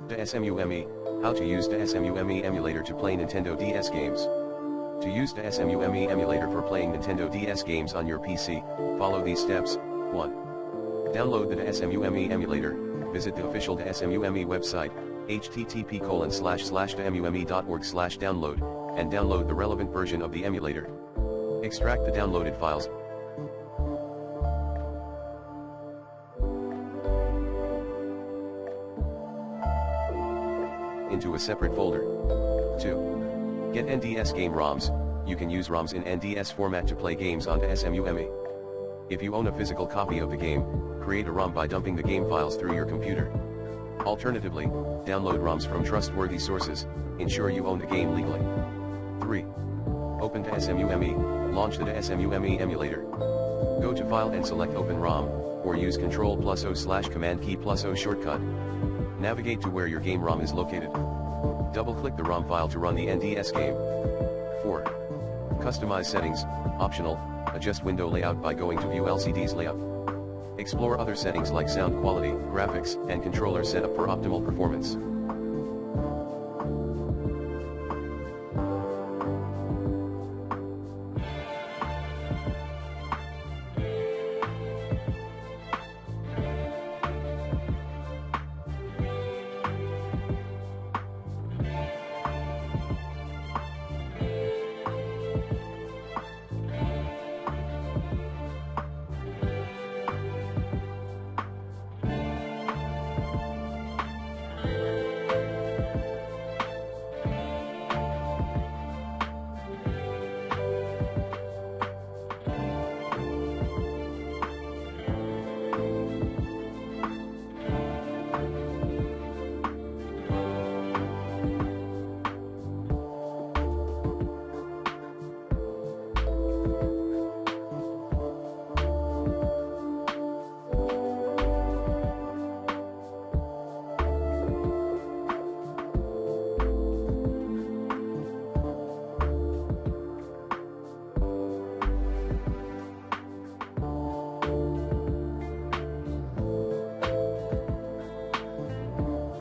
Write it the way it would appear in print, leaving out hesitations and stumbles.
DeSmuME, how to use DeSmuME Emulator to play Nintendo DS games. To use DeSmuME Emulator for playing Nintendo DS games on your PC, follow these steps. 1. Download the DeSmuME Emulator. Visit the official DeSmuME website, http://demume.org/download, and download the relevant version of the emulator. Extract the downloaded files. Into a separate folder. 2. Get NDS game ROMs. You can use ROMs in NDS format to play games on DeSmuME. If you own a physical copy of the game, create a ROM by dumping the game files through your computer. Alternatively, download ROMs from trustworthy sources. Ensure you own the game legally. 3. Open DeSmuME. Launch the DeSmuME emulator. Go to File and select Open ROM, or use Ctrl+O/Command-key+O shortcut. Navigate to where your game ROM is located. Double-click the ROM file to run the NDS game. 4. Customize settings, optional. Adjust window layout by going to View LCD's layout. Explore other settings like sound quality, graphics, and controller setup for optimal performance.